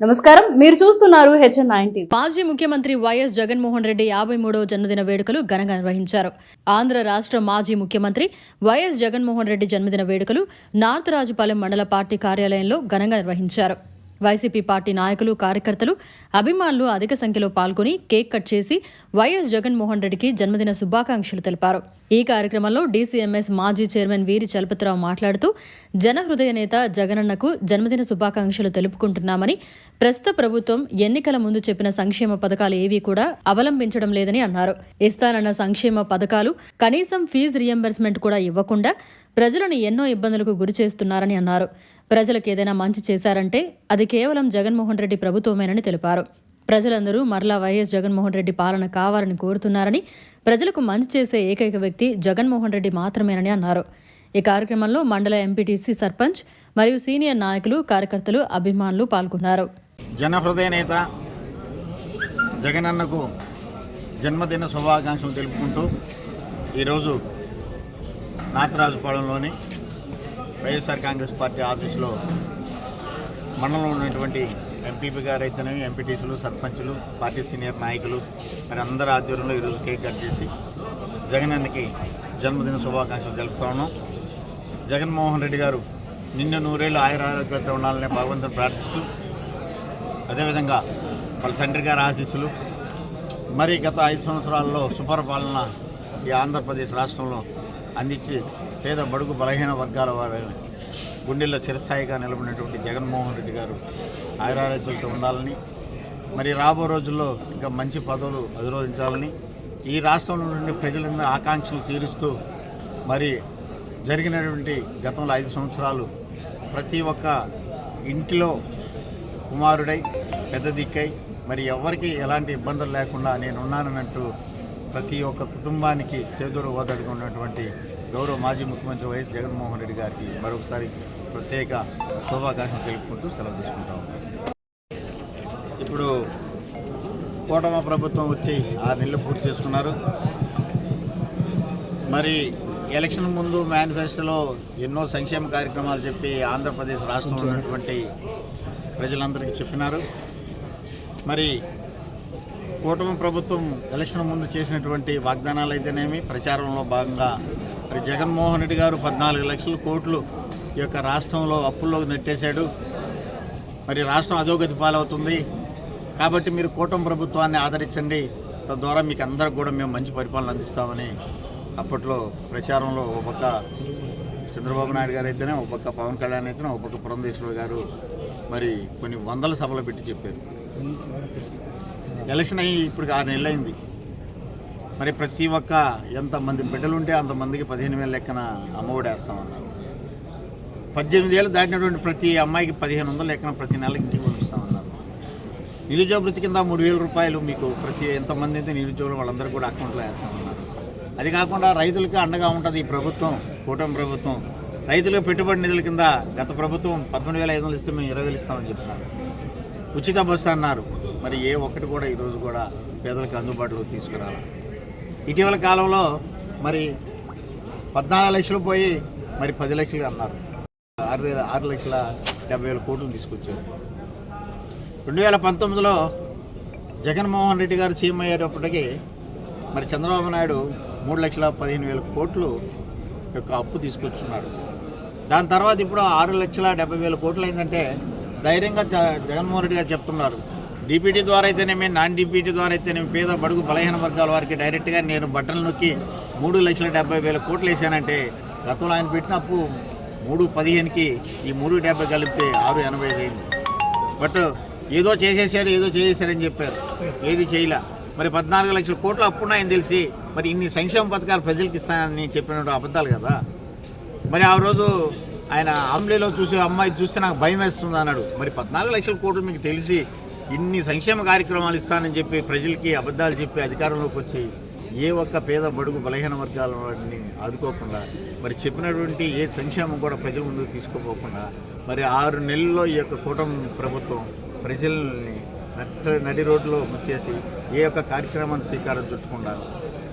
నమస్కారం, మీరు చూస్తున్నారు HN9 మాజీ ముఖ్యమంత్రి వైఎస్ జగన్మోహన్ రెడ్డి 53వ జన్మదిన వేడుకలు ఘనంగా నిర్వహించారు. ఆంధ్ర రాష్ట్ర మాజీ ముఖ్యమంత్రి వైఎస్ జగన్మోహన్ రెడ్డి జన్మదిన వేడుకలు నార్త్ రాజుపాలెం మండల పార్టీ కార్యాలయంలో ఘనంగా నిర్వహించారు. వైసీపీ పార్టీ నాయకులు, కార్యకర్తలు, అభిమానులు అధిక సంఖ్యలో పాల్గొని కేక్ కట్ చేసి వైఎస్ జగన్మోహన్ రెడ్డికి జన్మదిన శుభాకాంక్షలు తెలిపారు. ఈ కార్యక్రమంలో DCMS మాజీ చైర్మన్ వీరి చలపతిరావు మాట్లాడుతూ జనహృదయ నేత జగనన్నకు జన్మదిన శుభాకాంక్షలు తెలుపుకుంటున్నామని, ప్రస్తుత ప్రభుత్వం ఎన్నికల ముందు చెప్పిన సంక్షేమ పథకాలు ఏవీ కూడా అవలంబించడం లేదని అన్నారు. ఇస్తానన్న సంక్షేమ పథకాలు కనీసం ఫీజు రియంబర్స్మెంట్ కూడా ఇవ్వకుండా ప్రజలను ఎన్నో ఇబ్బందులకు గురి చేస్తున్నారని అన్నారు. ప్రజలకు ఏదైనా మంచి చేశారంటే అది కేవలం జగన్మోహన్ రెడ్డి ప్రభుత్వమేనని తెలిపారు. ప్రజలందరూ మరలా వైఎస్ జగన్మోహన్ రెడ్డి పాలన కావాలని కోరుతున్నారని, ప్రజలకు మంచి చేసే ఏకైక వ్యక్తి జగన్మోహన్ రెడ్డి మాత్రమేనని అన్నారు. ఈ కార్యక్రమంలో మండల ఎంపీటీసీ, సర్పంచ్ మరియు సీనియర్ నాయకులు, కార్యకర్తలు, అభిమానులు పాల్గొన్నారు. జనహృదయ నేత జగనన్నకు జన్మదిన శుభాకాంక్షలు తెలుపుకుంటూ ఈరోజు నాతరాజుపాలెంలోని వైఎస్ఆర్ కాంగ్రెస్ పార్టీ ఆఫీసులో మండలంలో ఉన్నటువంటి ఎంపీపీ గారు అయితేనేమి, ఎంపీటీసీలు, సర్పంచులు, పార్టీ సీనియర్ నాయకులు మరి అందరి ఆధ్వర్యంలో ఈరోజు కేక్ కట్ చేసి జగనన్నకి జన్మదిన శుభాకాంక్షలు తెలుపుతా ఉన్నాం. జగన్మోహన్ రెడ్డి గారు నిన్న 100 ఏళ్ళు ఆయురారోగ్యంతో ఉండాలని భగవంతుని ప్రార్థిస్తూ, అదేవిధంగా వాళ్ళ తండ్రి గారి ఆశీస్సులు, మరి గత 5 సంవత్సరాల్లో సుపరిపాలన ఈ ఆంధ్రప్రదేశ్ రాష్ట్రంలో అందించి పేద బడుగు బలహీన వర్గాల వారి గుండెల్లో చిరస్థాయిగా నిలబడినటువంటి జగన్మోహన్ రెడ్డి గారు ఆయురారోగ్యాలతో ఉండాలని, మరి రాబో రోజుల్లో ఇంకా మంచి పదవులు అధిరోధించాలని, ఈ రాష్ట్రంలో నుండి ప్రజల ఆకాంక్షలు తీరుస్తూ మరి జరిగినటువంటి గతంలో 5 సంవత్సరాలు ప్రతి ఒక్క ఇంటిలో కుమారుడై పెద్ద దిక్కై మరి ఎవరికి ఎలాంటి ఇబ్బందులు లేకుండా నేనున్నానన్నట్టు ప్రతి ఒక్క కుటుంబానికి చేదోడు ఓదడుగా ఉన్నటువంటి గౌరవ మాజీ ముఖ్యమంత్రి వైఎస్ జగన్మోహన్ రెడ్డి గారికి మరొకసారి ప్రత్యేక శుభాకాంక్షలు తెలుపుకుంటూ సెలవు తీసుకుంటాం. ఇప్పుడు కూటమి ప్రభుత్వం వచ్చి 6 నెలలు పూర్తి చేసుకున్నారు. మరి ఎలక్షన్ ముందు మేనిఫెస్టోలో ఎన్నో సంక్షేమ కార్యక్రమాలు చెప్పి ఆంధ్రప్రదేశ్ రాష్ట్రంలో ఉన్నటువంటి ప్రజలందరికీ చెప్పినారు. మరి కూటమి ప్రభుత్వం ఎలక్షన్ ముందు చేసినటువంటి వాగ్దానాలు అయితేనేమి, ప్రచారంలో భాగంగా మరి జగన్మోహన్ రెడ్డి గారు 14 లక్షల కోట్లు ఈ యొక్క రాష్ట్రంలో అప్పుల్లోకి నెట్టేశాడు. మరి రాష్ట్రం అధోగతి పాలవుతుంది కాబట్టి మీరు కూటమి ప్రభుత్వాన్ని ఆదరించండి, తద్వారా మీకు అందరికి కూడా మేము మంచి పరిపాలన అందిస్తామని అప్పట్లో ప్రచారంలో ఒక పక్క చంద్రబాబు నాయుడు గారు అయితేనే, ఒక పక్క పవన్ కళ్యాణ్ అయితేనే, ఒక పక్క పురంధేశ్వరి గారు మరి కొన్ని వందల సభలు పెట్టి చెప్పారు. ఎలక్షన్ అయ్యి ఇప్పుడు 6 నెలలు అయింది. మరి ప్రతి ఒక్క ఎంతమంది బిడ్డలు ఉంటే అంతమందికి 15,000 లెక్కన అమ్మఒడి వేస్తామన్నారు. 18 ఏళ్ళు దాటినటువంటి ప్రతి అమ్మాయికి 1,500 లెక్కన ప్రతి నెల ఇంటికి పంపిస్తామన్నారు. నిరుద్యోగ వృత్తి కింద 3,000 రూపాయలు మీకు ప్రతి ఎంతమంది అయితే నిరుద్యోగులు వాళ్ళందరూ కూడా అకౌంట్లో వేస్తామన్నారు. అది కాకుండా రైతులకి అండగా ఉంటుంది ఈ ప్రభుత్వం, కూటమి ప్రభుత్వం. రైతులకు పెట్టుబడి నిధుల కింద గత ప్రభుత్వం 13,500 ఇస్తే మేము 20,000 ఇస్తామని చెప్తున్నారు. ఉచిత బస్సు అన్నారు. మరి ఏ ఒక్కటి కూడా ఈరోజు కూడా పేదలకు అందుబాటులో తీసుకురాలి. ఇటీవల కాలంలో మరి 14 లక్షలు పోయి మరి 10 లక్షలు అన్నారు. 6,70,000 కోట్లు తీసుకొచ్చారు. 2019లో జగన్మోహన్ రెడ్డి గారు సీఎం అయ్యేటప్పటికి మరి చంద్రబాబు నాయుడు 3,15,000 కోట్లు యొక్క అప్పు తీసుకొచ్చున్నాడు. దాని తర్వాత ఇప్పుడు 6,70,000 కోట్లు అయిందంటే ధైర్యంగా జగన్మోహన్ రెడ్డి గారు చెప్తున్నారు, DPT ద్వారా అయితేనేమి, నాన్ DPT ద్వారా అయితేనేమి పేద బడుగు బలహీన వర్గాల వారికి డైరెక్ట్గా నేను బట్టలు నొక్కి 3,70,000 కోట్లు వేసానంటే గతంలో ఆయన పెట్టిన అప్పు 3,15కి ఈ 3,70 కలిపితే 6,80 అయింది. బట్ ఏదో చేసేసారని చెప్పారు, ఏది చేయలే. మరి 14 లక్షల కోట్లు అప్పున్నాయని తెలిసి మరి ఇన్ని సంక్షేమ పథకాలు ప్రజలకు ఇస్తానని చెప్పినట్టు అబద్ధాలు కదా. మరి ఆ రోజు ఆయన అసెంబ్లీలో చూసి అమ్మాయి చూస్తే నాకు భయం వేస్తుంది అన్నాడు. మరి 14 లక్షల కోట్లు మీకు తెలిసి ఇన్ని సంక్షేమ కార్యక్రమాలు ఇస్తానని చెప్పి ప్రజలకి అబద్ధాలు చెప్పి అధికారంలోకి వచ్చి ఏ ఒక్క పేద బడుగు బలహీన వర్గాల వాటిని ఆదుకోకుండా మరి చెప్పినటువంటి ఏ సంక్షేమం కూడా ప్రజల ముందుకు తీసుకోపోకుండా మరి 6 నెలల్లో ఈ యొక్క కూటమి ప్రభుత్వం ప్రజల్ని నడి రోడ్లో ముచ్చేసి ఏ ఒక్క కార్యక్రమాన్ని శ్రీకారం చుట్టకుండా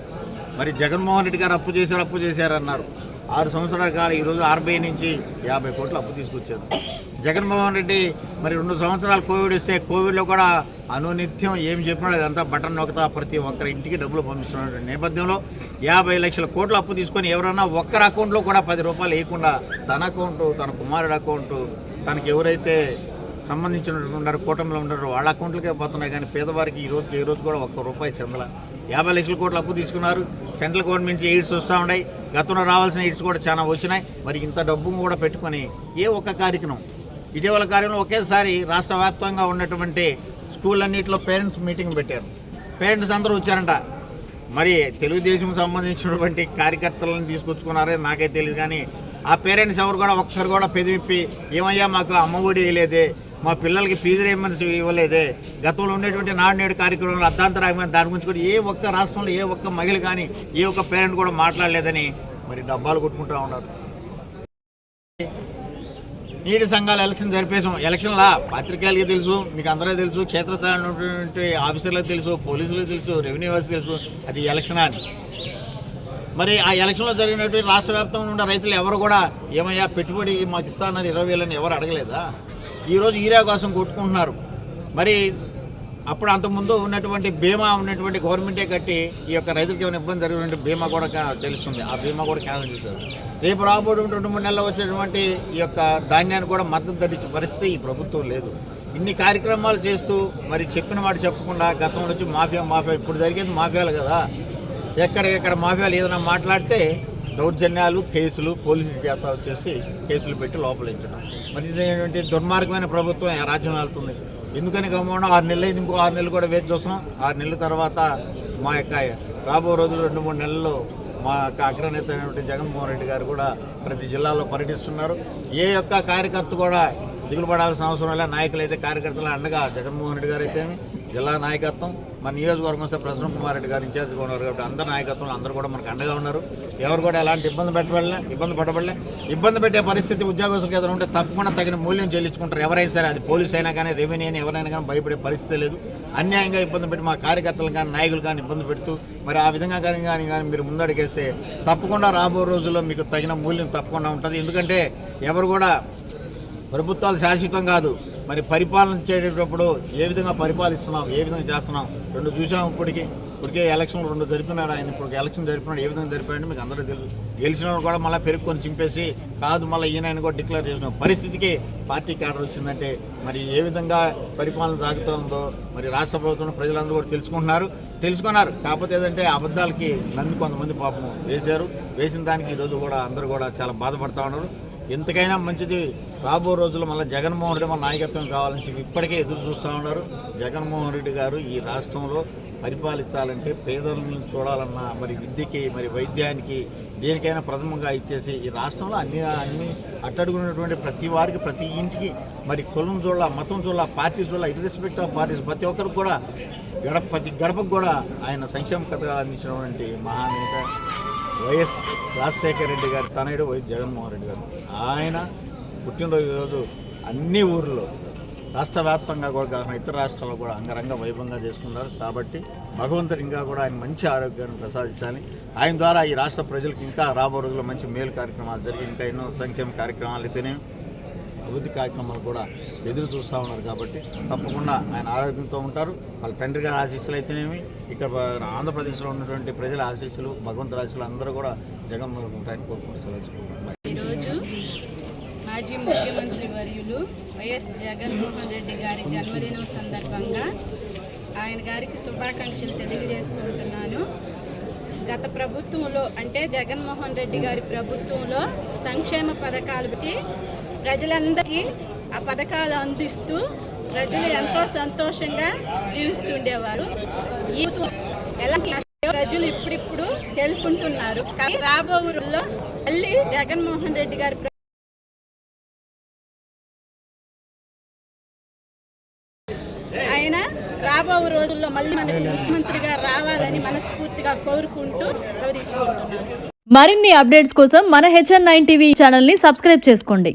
మరి జగన్మోహన్ రెడ్డి గారు అప్పు చేశారన్నారు. 6 సంవత్సరాల కాలం ఈరోజు ఆర్బీఐ నుంచి 50 కోట్లు అప్పు తీసుకొచ్చారు. జగన్మోహన్ రెడ్డి మరి 2 సంవత్సరాలు కోవిడ్ వస్తే కోవిడ్లో కూడా అనునిత్యం ఏం చెప్పినా అదంతా బటన్ నొక్కుతా ప్రతి ఒక్కరి ఇంటికి డబ్బులు పంపిస్తున్న నేపథ్యంలో 50 లక్షల కోట్లు అప్పు తీసుకొని ఎవరైనా ఒక్కరి అకౌంట్లో కూడా 10 రూపాయలు వేయకుండా తన అకౌంటు, తన కుమారుడు అకౌంటు, తనకి ఎవరైతే సంబంధించిన ఉన్నారు, కూటమిలో ఉన్నారు వాళ్ళ అకౌంట్లకే పోతున్నాయి. కానీ పేదవారికి ఈ రోజు కూడా ₹1 చెందల 50 లక్షల కోట్లు అప్పు తీసుకున్నారు. సెంట్రల్ గవర్నమెంట్ నుంచి ఎయిడ్స్ వస్తూ ఉన్నాయి. గతంలో రావాల్సిన ఎయిడ్స్ కూడా చాలా వచ్చినాయి. మరి ఇంత డబ్బు కూడా పెట్టుకొని ఏ ఒక్క కార్యక్రమం, ఇటీవల కార్యంలో ఒకేసారి రాష్ట్ర వ్యాప్తంగా ఉన్నటువంటి స్కూళ్ళన్నింటిలో పేరెంట్స్ మీటింగ్ పెట్టారు. పేరెంట్స్ అందరూ వచ్చారంట. మరి తెలుగుదేశం సంబంధించినటువంటి కార్యకర్తలను తీసుకొచ్చుకున్నారే నాకైతే తెలియదు. కానీ ఆ పేరెంట్స్ ఎవరు కూడా ఒక్కరు కూడా పెదివిప్పి ఏమయ్యా మాకు అమ్మఒడి వేయలేదే, మా పిల్లలకి ఫీజు రీయింబర్స్ ఇవ్వలేదే, గతంలో ఉండేటువంటి నాడు నేడు కార్యక్రమాలు అర్ధాంతరాయమైన దాని గురించి కూడా ఏ ఒక్క రాష్ట్రంలో ఏ ఒక్క మహిళ కానీ ఏ ఒక్క పేరెంట్ కూడా మాట్లాడలేదని మరి డబ్బాలు కొట్టుకుంటూ ఉన్నారు. నీటి సంఘాల ఎలక్షన్ జరిపేసాం. ఎలక్షన్లా పాత్రికేయులకి తెలుసు, మీకు అందరూ తెలుసు, క్షేత్రస్థాయి ఉన్నటువంటి ఆఫీసర్లకు తెలుసు, పోలీసులకు తెలుసు, రెవెన్యూ వ్యవస్థ తెలుసు అది ఎలక్షన్ అని. మరి ఆ ఎలక్షన్లో జరిగినటువంటి రాష్ట్ర వ్యాప్తంగా ఉన్న రైతులు ఎవరు కూడా ఏమయ్యా పెట్టుబడి మాకు ఇస్తానని 20,000 ఎవరు అడగలేదా? ఈరోజు ఈరియా కోసం కొట్టుకుంటున్నారు. మరి అప్పుడు అంతకుముందు ఉన్నటువంటి బీమా ఉన్నటువంటి గవర్నమెంటే కట్టి ఈ యొక్క రైతులకు ఏమైనా ఇబ్బంది జరిగినటువంటి బీమా కూడా తెలుస్తుంది. ఆ బీమా కూడా క్యాన్సిల్ చేశారు. రేపు రాబోయే 2-3 నెలల్లో వచ్చేటువంటి ఈ యొక్క ధాన్యాన్ని కూడా మద్దతు ధరించే పరిస్థితి ఈ ప్రభుత్వం లేదు. ఇన్ని కార్యక్రమాలు చేస్తూ మరి చెప్పిన మాట చెప్పకుండా గతంలో వచ్చి మాఫియా ఇప్పుడు జరిగేది మాఫియాలు కదా. ఎక్కడెక్కడ మాఫియాలు ఏదైనా మాట్లాడితే దౌర్జన్యాలు, కేసులు, పోలీసుల చేత వచ్చేసి కేసులు పెట్టి లోపలించడం. మరి ఇదేంటి దుర్మార్గమైన ప్రభుత్వం రాజ్యం వెళ్తుంది. ఎందుకని గమనం 6 నెలలు అయింది, ఇంకో 6 నెలలు కూడా వేచి చూస్తాం. 6 నెలల తర్వాత మా యొక్క రాబో రోజులు 2-3 నెలల్లో మా యొక్క అగ్రనేత అయినటువంటి జగన్మోహన్ రెడ్డి గారు కూడా ప్రతి జిల్లాలో పర్యటిస్తున్నారు. ఏ యొక్క కార్యకర్త కూడా దిగులు పడాల్సిన అవసరం లేదు. నాయకులు అయితే కార్యకర్తలు అండగా జగన్మోహన్ రెడ్డి గారు అయితే జిల్లా నాయకత్వం, మన నియోజకవర్గం వస్తే ప్రసన్న కుమార్ రెడ్డి గారు ఇన్ఛార్జ్గా ఉన్నారు కాబట్టి అందరు నాయకత్వం అందరూ కూడా మనకు అండగా ఉన్నారు. ఎవరు కూడా ఎలాంటి ఇబ్బంది పడబడలే. ఇబ్బంది పెట్టే పరిస్థితి ఉద్యోగస్తులకు ఏదైనా ఉంటే తప్పకుండా తగిన మూల్యం చెల్లించుకుంటారు. ఎవరైనా సరే, అది పోలీస్ అయినా కానీ, రెవెన్యూ అయినా, ఎవరైనా కానీ భయపడే పరిస్థితి లేదు. అన్యాయంగా ఇబ్బంది పెట్టి మా కార్యకర్తలు కానీ నాయకులు కానీ ఇబ్బంది పెడుతూ మరి ఆ విధంగా కానీ మీరు ముందడిగేస్తే తప్పకుండా రాబో రోజుల్లో మీకు తగిన మూల్యం తప్పకుండా ఉంటుంది. ఎందుకంటే ఎవరు కూడా ప్రభుత్వాలు శాశ్వతం కాదు. మరి పరిపాలన చేసేటప్పుడు ఏ విధంగా పరిపాలిస్తున్నాం, ఏ విధంగా చేస్తున్నాం 2 చూసాం. ఇప్పటికే ఎలక్షన్లు 2 జరిపినాడు ఆయన. ఇప్పుడు ఎలక్షన్ జరిపినాడు, ఏ విధంగా జరిపాడని మీకు అందరూ తెలుసు. గెలిచిన వాళ్ళు కూడా మళ్ళీ పెరుక్కొని చింపేసి కాదు మళ్ళీ ఈయన కూడా డిక్లేర్ చేసిన పరిస్థితికి పార్టీ క్యాడర్ వచ్చిందంటే మరి ఏ విధంగా పరిపాలన సాగుతుందో మరి రాష్ట్ర ప్రభుత్వం ప్రజలందరూ కూడా తెలుసుకున్నారు. కాకపోతే ఏదంటే అబద్ధాలకి నమ్మి కొంతమంది పాపం వేసిన దానికి ఈరోజు కూడా అందరూ కూడా చాలా బాధపడుతూ ఉన్నారు. ఎంతకైనా మంచిది రాబో రోజుల్లో మళ్ళీ జగన్మోహన్ రెడ్డి మన నాయకత్వం కావాలని చెప్పి ఇప్పటికే ఎదురు చూస్తూ ఉన్నారు. జగన్మోహన్ రెడ్డి గారు ఈ రాష్ట్రంలో పరిపాలించాలంటే పేదలను చూడాలన్నా మరి విద్యకి, మరి వైద్యానికి, దేనికైనా ప్రథమంగా ఇచ్చేసి ఈ రాష్ట్రంలో అన్ని అట్టడుగున్నటువంటి ప్రతి వారికి, ప్రతి ఇంటికి మరి కులం చూడాల, మతం చూడాల, పార్టీ చూడాల, ఇర్రెస్పెక్ట్ ఆఫ్ పార్టీస్ ప్రతి ఒక్కరికి కూడా ప్రతి గడపకు కూడా ఆయన సంక్షేమ పథకాలు అందించినటువంటి మహానేత వైఎస్ రాజశేఖర రెడ్డి గారి తనయుడు వైఎస్ జగన్మోహన్ రెడ్డి గారు. ఆయన పుట్టినరోజు రోజు అన్ని ఊర్లో రాష్ట్ర వ్యాప్తంగా కూడా కాకుండా ఇతర రాష్ట్రాల్లో కూడా అంగరంగ వైభవంగా చేసుకున్నారు. కాబట్టి భగవంతుడు ఇంకా కూడా ఆయన మంచి ఆరోగ్యాన్ని ప్రసాదించాలి. ఆయన ద్వారా ఈ రాష్ట్ర ప్రజలకు ఇంకా రాబో రోజుల్లో మంచి మేలు కార్యక్రమాలు జరిగి ఇంకా ఎన్నో సంక్షేమ కార్యక్రమాలు అయితేనే అభివృద్ధి కార్యక్రమాలు కూడా ఎదురు చూస్తూ ఉన్నారు. కాబట్టి తప్పకుండా ఆయన ఆరోగ్యంతో ఉంటారు. వాళ్ళ తండ్రి గారి ఆశీస్సులు అయితేనేమి, ఇక్కడ ఆంధ్రప్రదేశ్లో ఉన్నటువంటి ప్రజల ఆశీస్సులు, భగవంతుల ఆశీస్సులు అందరూ కూడా జగన్మోహన్ ఉంటాయని కోరుకుంటూ సెలవుకుంటున్నారు. ఈరోజు మాజీ ముఖ్యమంత్రి వర్యులు వైఎస్ జగన్మోహన్ రెడ్డి గారి జన్మదినం సందర్భంగా ఆయన గారికి శుభాకాంక్షలు తెలియజేసుకుంటున్నాను. గత ప్రభుత్వంలో అంటే జగన్మోహన్ రెడ్డి గారి ప్రభుత్వంలో సంక్షేమ పథకాలు పెట్టి ప్రజలందరికీ ఆ పథకాలు అందిస్తూ ప్రజలు ఎంతో సంతోషంగా జీవిస్తుండేవారు. ఈ ఎలాంటి ప్రజలు ఇప్పుడిప్పుడు తెలుసుకుంటున్నారు. కానీ రాబో రోజుల్లో మళ్ళీ జగన్మోహన్ రెడ్డి గారి ఆయన రాబో రోజుల్లో మళ్ళీ మనకు ముఖ్యమంత్రిగా రావాలని మనస్ఫూర్తిగా కోరుకుంటూ తీసుకుంటున్నారు. మరిన్ని అప్డేట్స్ కోసం మన HN9 టీవీ ఛానల్ని సబ్స్క్రైబ్ చేసుకోండి.